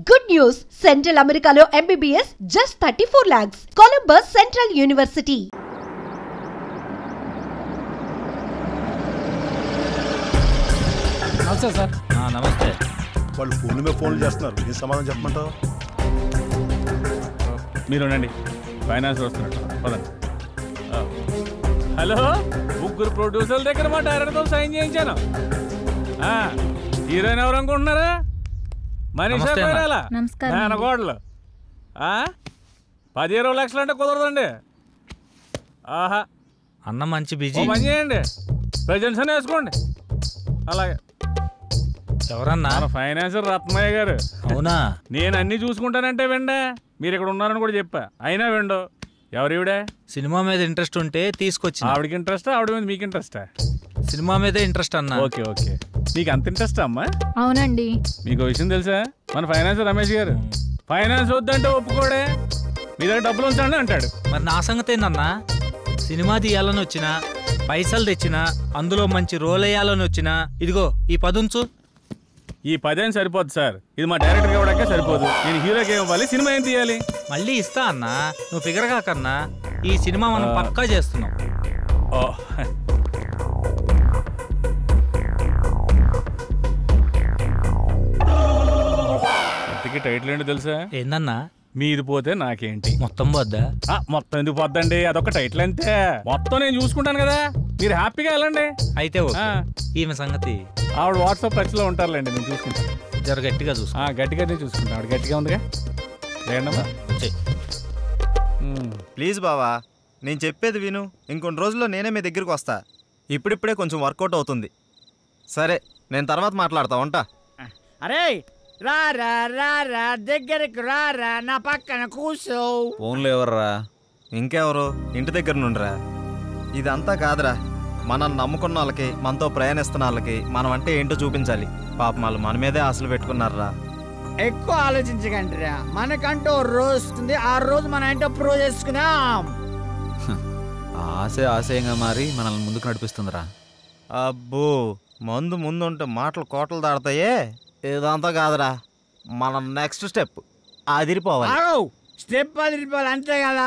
Good news! Central Americano MBBS just 34 lakhs. Columbus Central University. నమస్తే sir. నమస్తే. వాళ్ళు ఫోన్ల మీద ఫోన్లు చేస్తున్నారు, ఏం సమాధానం చెప్పమంటావు? మీరు ఉండండి, ఫైనాన్స్ వస్తున్నట్టు పదండి. హలో, ముగ్గురు ప్రొడ్యూసర్ల దగ్గర మా డైరెక్టర్తో సైన్ చేయించాను. హీరోయిన్ ఎవరు అనుకుంటున్నారా? మనీషా కొయిరాలా, మేనకోడలు. 10-20 లక్షలు అంటే కుదరదండి. ఆహా అన్న మంచి బిజీ. పని చేయండి, ప్రెజెంట్స్ అని వేసుకోండి. అలాగే. ఎవరన్నా? మన ఫైనాన్సర్ రత్నయ్య గారు. అవునా? నేను అన్ని చూసుకుంటానంటే వెండే, మీరు ఇక్కడ ఉన్నారని కూడా చెప్పా, అయినా వెండో. ఎవరివిడే? సినిమా మీద ఇంట్రెస్ట్ ఉంటే తీసుకొచ్చి. ఆవిడకి ఇంట్రెస్టా, ఆవిడ మీద మీకు ఇంట్రెస్టా? సినిమా మీదే ఇంట్రెస్ట్ అన్న. ఓకే ఓకే, నీకు అంత ఇంట్రెస్ట్ అమ్మా? అవునండి. మీకు విషయం తెలుసా, మన ఫైనాన్సర్ రమేష్ గారు ఫైనాన్స్ వద్దంటే ఒప్పుకోడే, మీ దగ్గర డబ్బులు ఉంచండి అంటాడు. మరి నా సంగతి ఏందన్నా? సినిమా తీయాలని వచ్చినా, పైసలు తెచ్చినా, అందులో మంచి రోల్ వేయాలని వచ్చినా, ఇదిగో ఈ 10 ఉంచు. ఈ 10 సరిపోదు సార్, ఇది మా డైరెక్టర్ ఇవ్వడానికే సరిపోదు. నేను హీరోకి ఇవ్వాలి, సినిమా ఏం తీయాలి? మళ్ళీ ఇస్తా అన్నా, నువ్వు ఫిగర్ కాకన్నా. ఈ సినిమా మనం పక్కా చేస్తున్నాం. ఇంతకీ టైటిల్ ఏంటో తెలుసా? ఏందన్నా? మీది పోతే నాకేంటి. మొత్తం పోద్దా? మొత్తం ఎందుకు పోద్దండి, అదొక టైటిల్ అంతే. మొత్తం నేను చూసుకుంటాను కదా, మీరు హ్యాపీగా వెళ్ళండి. అయితే ఈమె సంగతి ఆవిడ వాట్సాప్ టచ్ లో ఉంటారులేండి, నేను చూసుకుంటాను. జర గట్టిగా చూసుకో. గట్టిగానే చూసుకుంటాను, ఆవిడ గట్టిగా ఉందిగా. లేదమ్మా ప్లీజ్ బావా, నేను చెప్పేది విను. ఇంకొన్ని రోజుల్లో నేనే మీ దగ్గరికి వస్తా. ఇప్పుడిప్పుడే కొంచెం వర్కౌట్ అవుతుంది. సరే, నేను తర్వాత మాట్లాడతా, ఉంటా. అరే రారా రారా, దగ్గరికి రారా, నా పక్కన కూర్చో. ఫోన్లో ఎవర్రా? ఇంకెవరు? ఇంటి దగ్గర నుండిరా. ఇదంతా కాదురా, మనల్ని నమ్ముకున్న వాళ్ళకి, మనతో ప్రయాణిస్తున్న వాళ్ళకి మనం అంటే ఏంటో చూపించాలి. పాపం వాళ్ళు మన మీదే ఆశలు పెట్టుకున్నారా. ఎక్కువ ఆలోచించకండి రా, మనకంటూ రోజు వస్తుంది, ఆ రోజు మనం ఏంటో ప్రూవ్ చేసుకుందాం. ఆశే ఆశయంగా మారి మనల్ని ముందుకు నడిపిస్తుందిరా. అబ్బో, ముందు ఉంటే మాటలు కోటలు దాడతాయే. ఇదంతా కాదురా, మన నెక్స్ట్ స్టెప్ అదిరిపోవాలి. స్టెప్ అదిరిపోవాలి, అంతే కదా.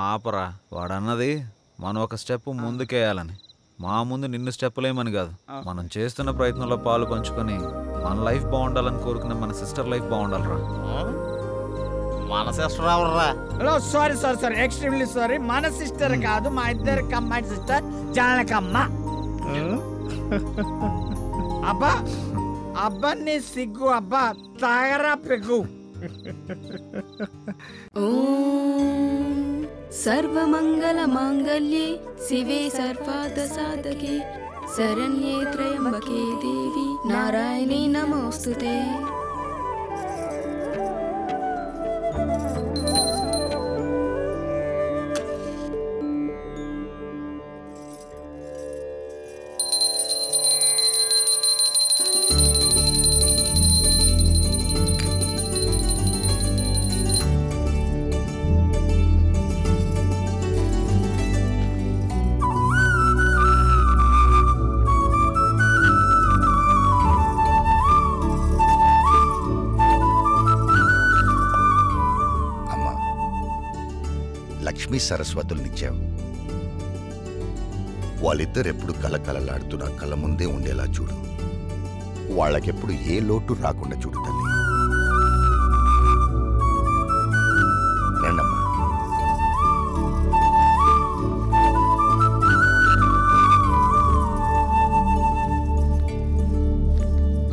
ఆపరా, వాడన్నది మనం ఒక స్టెప్ ముందుకేయాలని. మా ముందు నిన్ను స్టెప్పులేమని కాదు, మనం చేస్తున్న ప్రయత్నంలో పాలు పంచుకొని మన లైఫ్ బాగుండాలని కోరుకునే మన సిస్టర్ లైఫ్ బాగుండాలరా. మన సిస్టర్ ఎవర్రా? Sorry extremely sorry. మన సిస్టర్ కాదు, మా ఇద్దరు కంబైన్ సిస్టర్ జానకమ్మ. అబ్బా అబ్బా నీ సిగ్గు, అబ్బా తాగరా పెగ్గు. సర్వమంగళ మాంగళ్యే శివే సర్వార్థ సాధకే శరణ్యే త్రయంబకే దేవి నారాయణీ నమోస్తుతే. లక్ష్మీ సరస్వతుల్నిచ్చావు. వాళ్ళిద్దరెప్పుడు కలకలలాడుతూ నా కళ్ళ ముందే ఉండేలా చూడు. వాళ్ళకెప్పుడు ఏ లోటు రాకుండా చూడు తల్లి. రండమ్మా.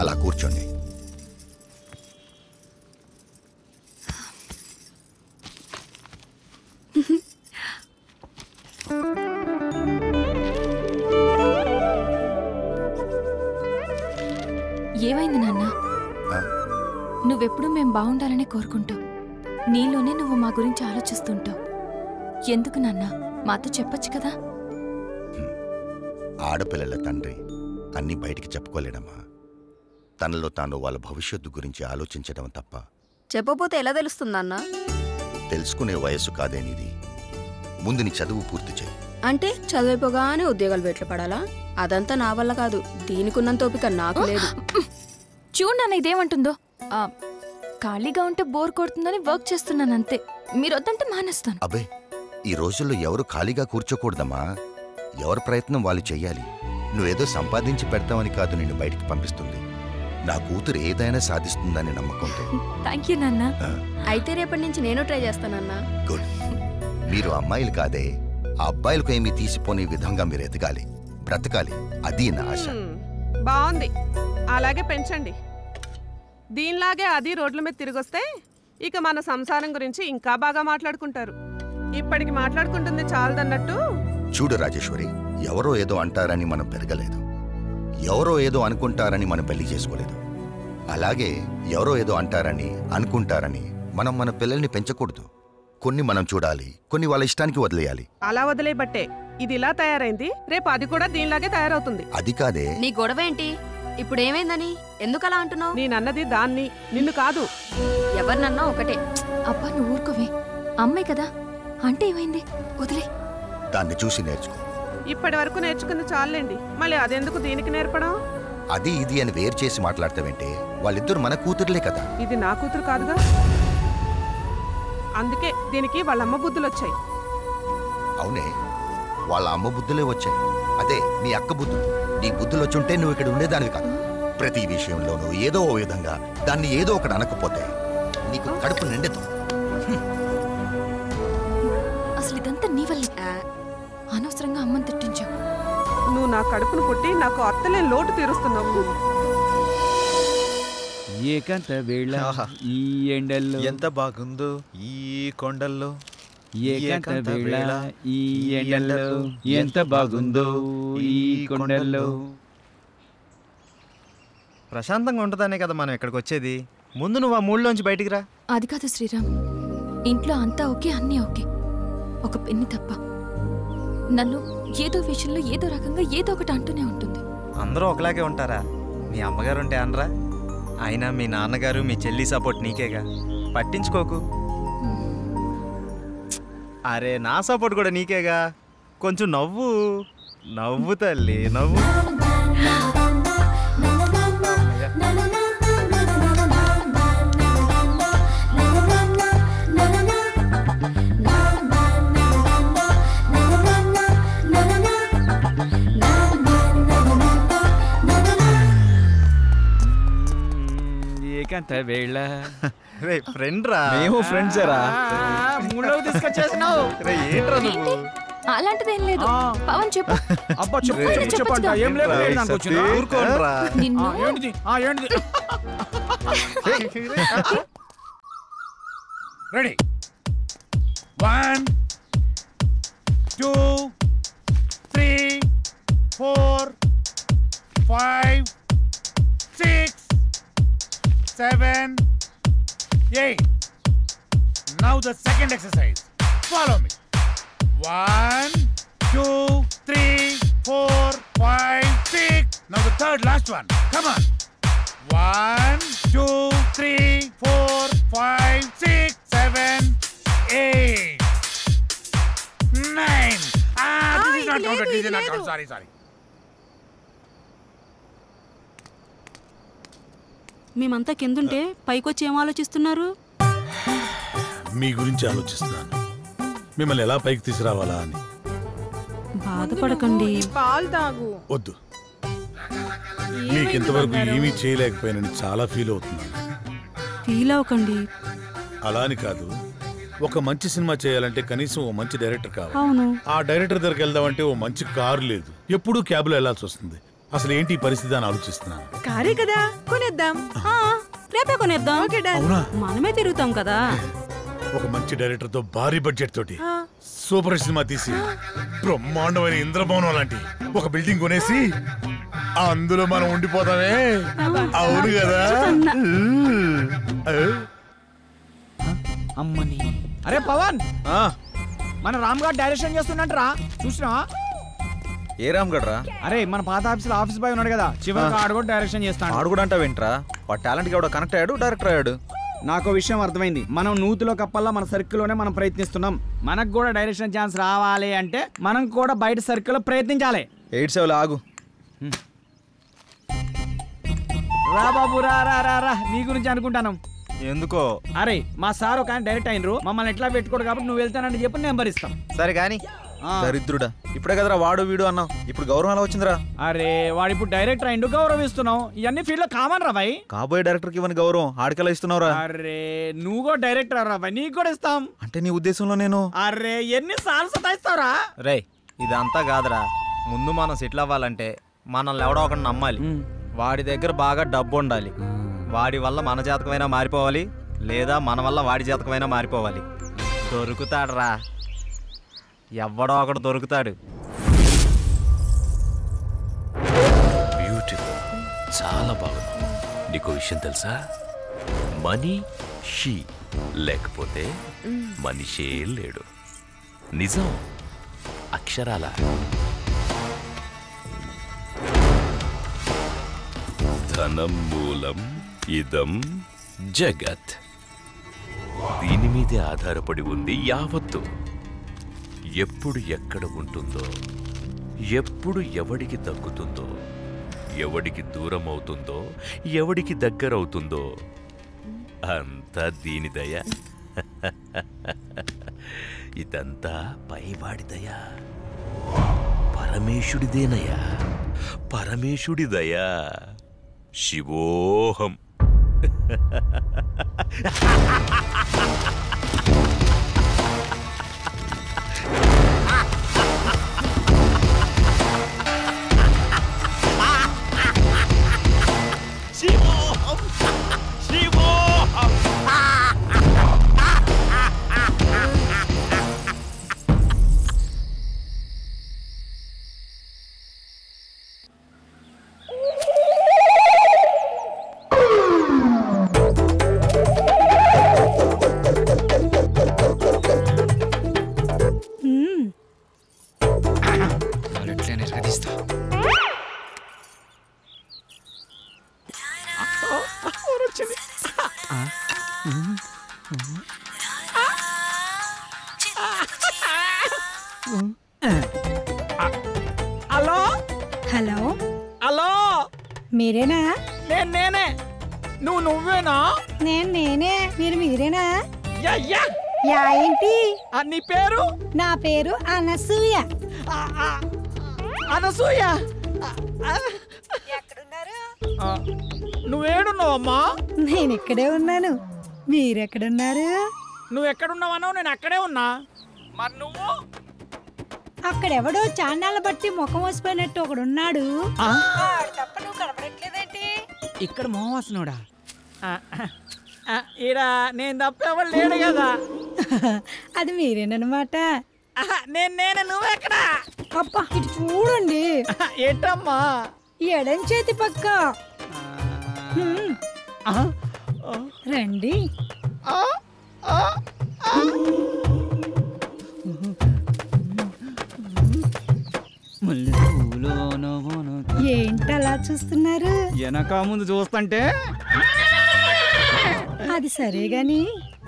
అలా కూర్చోండి. ఏమైంది నాన్న? నువ్వెప్పుడు మేం బాగుండాలని కోరుకుంటావు, నీలోనే నువ్వు మా గురించి ఆలోచిస్తుంటావు. ఎందుకు నాన్న, మాతో చెప్పొచ్చు కదా. ఆడపిల్లల తండ్రి అన్నీ బయటికి చెప్పుకోలేడమ్మా. తనలో తాను వాళ్ళ భవిష్యత్తు గురించి ఆలోచించడం తప్ప. చెప్పపోతే ఎలా తెలుస్తుందన్నా? తెలుసుకునే వయస్సు కాదేనిది. ముందు నీ చదువు పూర్తి చేయి. అంటే చదివిపోగానే ఉద్యోగాలు బయటలు పడాలా? అదంతా నా వల్ల కాదు. దీనికున్నంత ఓపిక నాకు లేదు. చూడు నాన్న ఇదేమంటుందో. ఖాళీగా ఉంటే బోర్ కొడుతుందని వర్క్ చేస్తున్నాను అంతే. మీరు వద్దంటే మానేస్తాను. అబ్బే, ఈ రోజుల్లో ఎవరు ఖాళీగా కూర్చోకూడదమ్మా. ఎవరి ప్రయత్నం వాళ్ళు చెయ్యాలి. నువ్వేదో సంపాదించి పెడతామని కాదు నిన్ను బయటికి పంపిస్తుంది. నా కూతురు ఏదైనా సాధిస్తుందని నమ్మకంతో. థ్యాంక్ యూ నాన్న. అయితే రేపటి నుంచి నేను ట్రై చేస్తానన్నా. గుడ్. మీరు అమ్మాయిలు కాదే, ఆ అబ్బాయిలకు ఏమీ తీసిపోని విధంగా మీరు ఎదగాలి, బ్రతకాలి. అది నా ఆశ. బాగుంది, అలాగే పెంచండి. దీనిలాగే అది రోడ్ల మీద తిరిగొస్తే ఇక మన సంసారం గురించి ఇంకా బాగా మాట్లాడుకుంటారు. ఇప్పటికి మాట్లాడుకుంటుంది చాలదన్నట్టు. చూడు రాజేశ్వరి, ఎవరో ఏదో అంటారని మనం పెరగలేదు, ఎవరో ఏదో అనుకుంటారని మనం పెళ్లి చేసుకోలేదు. అలాగే ఎవరో ఏదో అంటారని అనుకుంటారని మనం మన పిల్లల్ని పెంచకూడదు. కొన్ని మనం చూడాలి, కొన్ని వాళ్ళ ఇష్టానికి వదిలేయాలి. అలా వదిలేబట్టే ఇది ఇలా తయారైంది. రేపు అది కూడా దీనిలాగే తయారవుతుంది. అది కాదే. నీ గొడవ ఏంటి? ఇప్పుడు ఏమైందని ఎందుకు అలా అంటున్నావు? నేనన్నది దాన్ని, నిన్ను కాదు. ఎవరినన్నా ఒకటే. అబ్బా నువ్వు ఊరుకోవే, అమ్మాయి కదా. అంటే ఏమైంది, వదిలే. దాన్ని చూసి నేర్చుకో. ఇప్పటి వరకు నేర్చుకుంది చాలండి, మళ్ళీ అదెందుకు దీనికి నేర్పడం? అది ఇది అని వేరు చేసి మాట్లాడతావేంటే? వాళ్ళిద్దరు మన కూతురులే కదా. ఇది నా కూతురు కాదుగా, అందుకే దీనికి వాళ్ళ అమ్మ బుద్ధులు వచ్చాయి. అవునే, వాళ్ళ అమ్మ బుద్ధులే వచ్చాయి. అదే నీ అక్క బుద్ధులు. నీ బుద్ధులు వచ్చుంటే నువ్వు ఇక్కడ ఉండేదానివి కాదు. ప్రతి విషయంలోనూ ఏదో ఓ విధంగా దాన్ని ఏదో ఒకటి అనకపోతే నీకు కడుపు నిండదు. అసలు ఇదంతా నీ వల్ల. అనవసరంగా అమ్మని తిట్టించావు. నువ్వు నా కడుపును పుట్టి నాకు అత్తలే లోటు తీరుస్తున్నావు. ఏకాంత వేళ ఈ ఎండల్లో ఎంత బాగుందో ఈ కొండల్లో. ఏకాంత వేళ ఈ ఎండల్లో ఎంత బాగుందో ఈ కొండల్లో. ప్రశాంతంగా ఉంటుందనే కదా మనం ఇక్కడికి వచ్చేది. ముందు నువ్వు ఆ మూడులోంచి బయటికి రా. అది కాదు శ్రీరామ్, ఇంట్లో అంతా ఓకే, అన్నీ ఓకే, ఒక పెన్ని తప్ప. నన్ను ఏదో విషయంలో ఏదో రకంగా ఏదో ఒకటి అంటూనే ఉంటుంది. అందరూ ఒకలాగే ఉంటారా? మీ అమ్మగారు ఉంటే అనరా? అయినా మీ నాన్నగారు మీ చెల్లి సపోర్ట్ నీకేగా, పట్టించుకోకు. అరే నా సపోర్ట్ కూడా నీకేగా. కొంచెం నవ్వు నవ్వు తల్లి, నవ్వు. ఏకాంత వేళ రే ఫ్రెండ్ రా. మేము ఫ్రెండ్సేరా. మూడోది తీసుకొచ్చేసినావు. రే ఏంట్రా నువ్వు? అలాంటిదేం లేదు. పవన్ చెప్పు. అబ్బా చెప్పండి. ఏం లేదు, ఊరుకోండ్రా. నిన్ను ఏంటిది? Ready 1 2 3 4 5 6 7 8. Now the second exercise. Follow me. 1 2 3 4 5 6. Now the third last one. Come on. 1 2 3 4 5 6 7 8 9. This is not counted. This is not counted. Sorry. మేమంతా కిందుంటే పైకొచ్చి ఏం ఆలోచిస్తున్నారు? మీ గురించి ఆలోచిస్తున్నాను, మిమ్మల్ని ఎలా పైకి తీసుకురావాలా అని. బాధపడకండి. పాలు తాగు. వద్దు, మీకు ఇంతవరకు ఏమీ చేయలేకపోయానని చాలా ఫీల్ అవుతున్నాను. ఫీల్ అవ్వకండి. అలా అని కాదు, ఒక మంచి సినిమా చేయాలంటే కనీసం ఓ మంచి డైరెక్టర్ కావాలి. అవును. ఆ డైరెక్టర్ దగ్గరికి వెళ్దామంటే ఓ మంచి కారు లేదు, ఎప్పుడూ క్యాబ్లో వెళ్లాల్సి వస్తుంది. అసలు ఏంటి ఈ పరిస్థితి అని ఆలోచిస్తున్నాను. కారే కదా, కొనేద్దాం. రేపే కొనేద్దాం. అవునా? మనమే తిరుగుతాం కదా. ఒక మంచి డైరెక్టర్ తో భారీ బడ్జెట్ తోటి సూపర్ సినిమా తీసి బ్రహ్మాండమైన ఇంద్రభవనం లాంటి ఒక బిల్డింగ్ కొనేసి అందులో మనం ఉండిపోతామే. అవును కదా? అమ్మని. అరే పవన్, మన రామ్ గారు డైరెక్షన్ చేస్తున్నట్రా, చూసినా? ఏ రామ్ గడ్రా? అరే మన పాత ఆఫీస్ బాయ్ ఉన్నాడు కదా, చివరికి ఆడు కూడా డైరెక్షన్ చేస్తాడు. ఆడు కూడా అంటావేంట్రా? వాడు టాలెంట్ కి కనెక్ట్ అయ్యాడు, డైరెక్టర్ అయ్యాడు. నాకు విషయం అర్థమైంది. మనం నూతిలో కప్పల్లా మన సర్కిల్లోనే మనం ప్రయత్నిస్తున్నాం. మనకు కూడా డైరెక్షన్ ఛాన్స్ రావాలి అంటే మనం కూడా బయట సర్కిల్లో ప్రయత్నించాలి. 87 ఆగు. రా బాబు రా రా రా రా నీ గురించి అనుకుంటాను. ఎందుకో? అరే మా సార్ ఒక ఆయన డైరెక్ట్ అయినరు, మమ్మల్ని ఎట్లా పెట్టుకోడు కాబట్టి నువ్వు వెళ్తానని చెప్పి నెంబర్ ఇస్తాం. సరే కానీ దరిద్రుడా, ఇప్పుడే కదరా వాడు వీడు అన్నావు, ఇప్పుడు గౌరవం ఎలా వచ్చిందిరా? అరే వాడు ఇప్పుడు డైరెక్టర్ అయిండు, గౌరవిస్తున్నాం. ఇవన్నీ ఫీల్డ్ లో కామన్ రా భాయ్. కాబోయే డైరెక్టర్ కి ఇవ్వని గౌరవం ఆడికెలా ఇస్తున్నావురా? అరే నువ్వు కూడా డైరెక్టర్ రా భాయ్, నీకు కూడా ఇస్తాం. అంటే నీ ఉద్దేశంలో నేను అరే ఎన్ని సార్లు సతాయిస్తావురా? రే ఇదంతా కాదురా, ముందు మనం సెటిల్ అవ్వాలంటే మనల్ని ఎవడో ఒకటి నమ్మాలి. వాడి దగ్గర బాగా డబ్బు ఉండాలి. వాడి వల్ల మన జాతకమైనా మారిపోవాలి, లేదా మన వల్ల వాడి జాతకమైనా మారిపోవాలి. దొరుకుతాడు రా, ఎవడో ఒకడు దొరుకుతాడు. బ్యూటిఫుల్, చాలా బాగుంది. నీకు విషయం తెలుసా? మనీ షీ లేకపోతే మనిషే లేడు. నిజం, అక్షరాల. ధనం మూలం ఇదం జగత్. దీని మీదే ఆధారపడి ఉంది యావత్తు. ఎప్పుడు ఎక్కడ ఉంటుందో, ఎప్పుడు ఎవడికి దక్కుతుందో, ఎవడికి దూరం అవుతుందో, ఎవడికి దగ్గరవుతుందో అంతా దీని దయ. ఇదంతా పైవాడి దయ, పరమేశుడిదేనయ్యా, పరమేశుడి దయ. శివోహం. శివోహం, శివోహం. హలో హలో హలో, మీరేనా? నేనే. నువ్వేనా? నేనే. మీరేనా? యా ఏంటి నీ పేరు? నా పేరు అనసూయ. అనసూయ, నువ్వేడున్నావమ్మా? నేను ఇక్కడే ఉన్నాను. మీరెక్కడున్నారు? నువ్వు ఎక్కడున్నావన్నావు, నేను అక్కడే ఉన్నా. మరి నువ్వు? అక్కడెవడో చాన్నాళ్ళ బట్టి ముఖం వసిపోయినట్టు ఒకడున్నాడు. తప్ప నువ్వు కనపడట్లేదేంటి? ఇక్కడ మోహవాసనుడా? ఈడ నేను తప్ప ఎవరు లేడు కదా. అది మీరేనమాట. నేనే. నువ్వెక్కడా? అబ్బా ఇటు చూడండి. ఏంటమ్మా? ఎడం చేతి పక్క. రండి. ఏంటలా చూస్తున్నారు? వెనక ముందు చూస్తుంటే. అది సరే గాని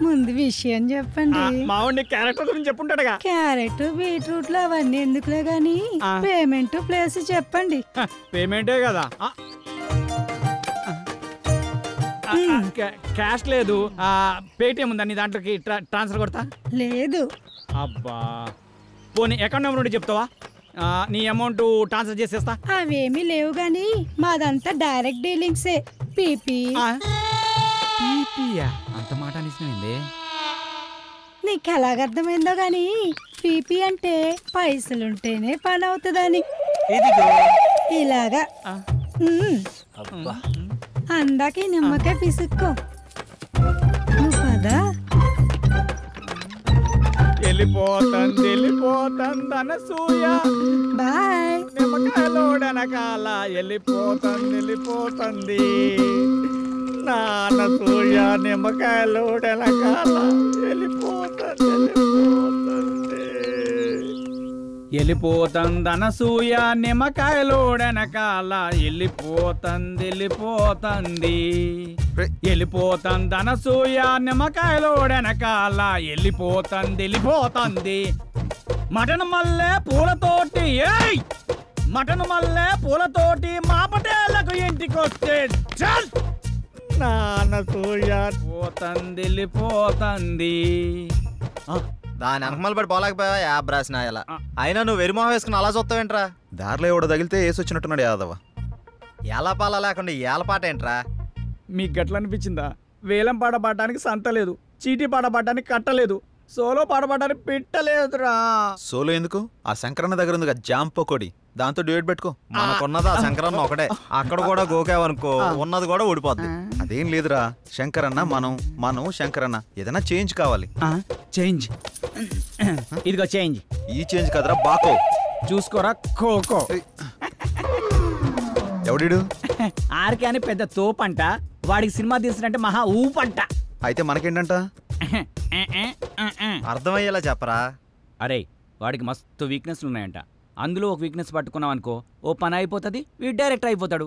ముందు విషయం చెప్పండి. మావాడి క్యారెక్టర్ గురించి చెప్పుంటాడుగా. క్యారెట్ బీట్రూట్లు అవన్నీ ఎందుకులే గాని పేమెంట్ ప్లేస్ చెప్పండి. పేమెంటే కదా. క్యాష్ లేదు, పేటిఎం ఉందా నీ దాంట్లోకి ట్రాన్స్ఫర్ కొడతా? లేదు. అబ్బా పోనీ అకౌంట్ నెంబర్ ఉంటే చెప్తావా? నీ అమౌంట్ ట్రాన్స్ఫర్ చేసేస్తా. అవేమీ లేవు గాని మాదంతా డైరెక్ట్ డీలింగ్సే. పీపీ. అంత మాట అనిసింది. నీకు ఎలాగర్థమైందో గాని పీపీ అంటే పైసలుంటేనే పని అవుతుందని. ఇలాగా అందాక నిమ్మకాయ పిసుక్కో. నువ్వు పదా. వెళ్ళిపోతుంది అనసూయ. బాయ్. నిమ్మకాయలోడనకాల వెళ్ళిపోతుంది నా అనసూయ. నిమ్మకాయలోడనకాల వెళ్ళిపోతుంది. వెళ్ళిపోతందనసూయ నిమ్మకాయలోడెనకాల వెళ్ళిపోతంది వెళ్ళిపోతందనసూయ నిమ్మకాయలోడెనకాల వెళ్ళిపోతంది మటన్ మల్లె పూలతోటి మటన్ మల్లె పూలతోటి మా పటేళ్లకు ఇంటికొస్తే చల్ నానసూయ వెళ్ళిపోతంది. దాని అంకమలు పడి పోలేకపోయావా యాబ్ రాసిన ఇలా అయినా నువ్వు వెరిమోహం వేసుకుని అలా చూస్తావేంట్రా? దారిలో ఎవడో తగిలితే వేసి వచ్చినట్టున్నాడు యాదవ. ఎలా పాల లేకుండా ఏలపాట ఏంట్రా? మీకు గట్ల అనిపించిందా? వేలం పాట పాడడానికి సంత లేదు, చీటీ పాట పాడడానికి కట్టలేదు, సోలో పాట పాడడానికి పెట్టలేదురా. సోలో ఎందుకు? ఆ శంకరన్న దగ్గర ఉంది జామ్ పకోడి, దాంతో డ్యూయట్ పెట్టుకో. మనకున్నది ఆ శంకరన్న ఒకటే, అక్కడ కూడా గోకావనుకో ఉన్నది కూడా ఊడిపోద్ది. అదేం లేదురా, శంకరన్న మనం శంకరన్న ఏదైనా చేంజ్ కావాలి. చేంజ్ ఇదిగో చేంజ్. ఈ చేంజ్ కదరా బాకో, చూసుకోరా కోకో. ఎవడిడు? ఆర్కే అని పెద్ద తోపంట, వాడికి సినిమా తీసినంటే మహా ఊపంట. అయితే మనకేంటంట? అర్థమయ్యేలా చెప్పరా. అరే వాడికి మస్తు వీక్నెస్లు ఉన్నాయంట, అందులో ఒక వీక్నెస్ పట్టుకున్నాం అనుకో ఓ పని అయిపోతుంది, వీడు డైరెక్టర్ అయిపోతాడు.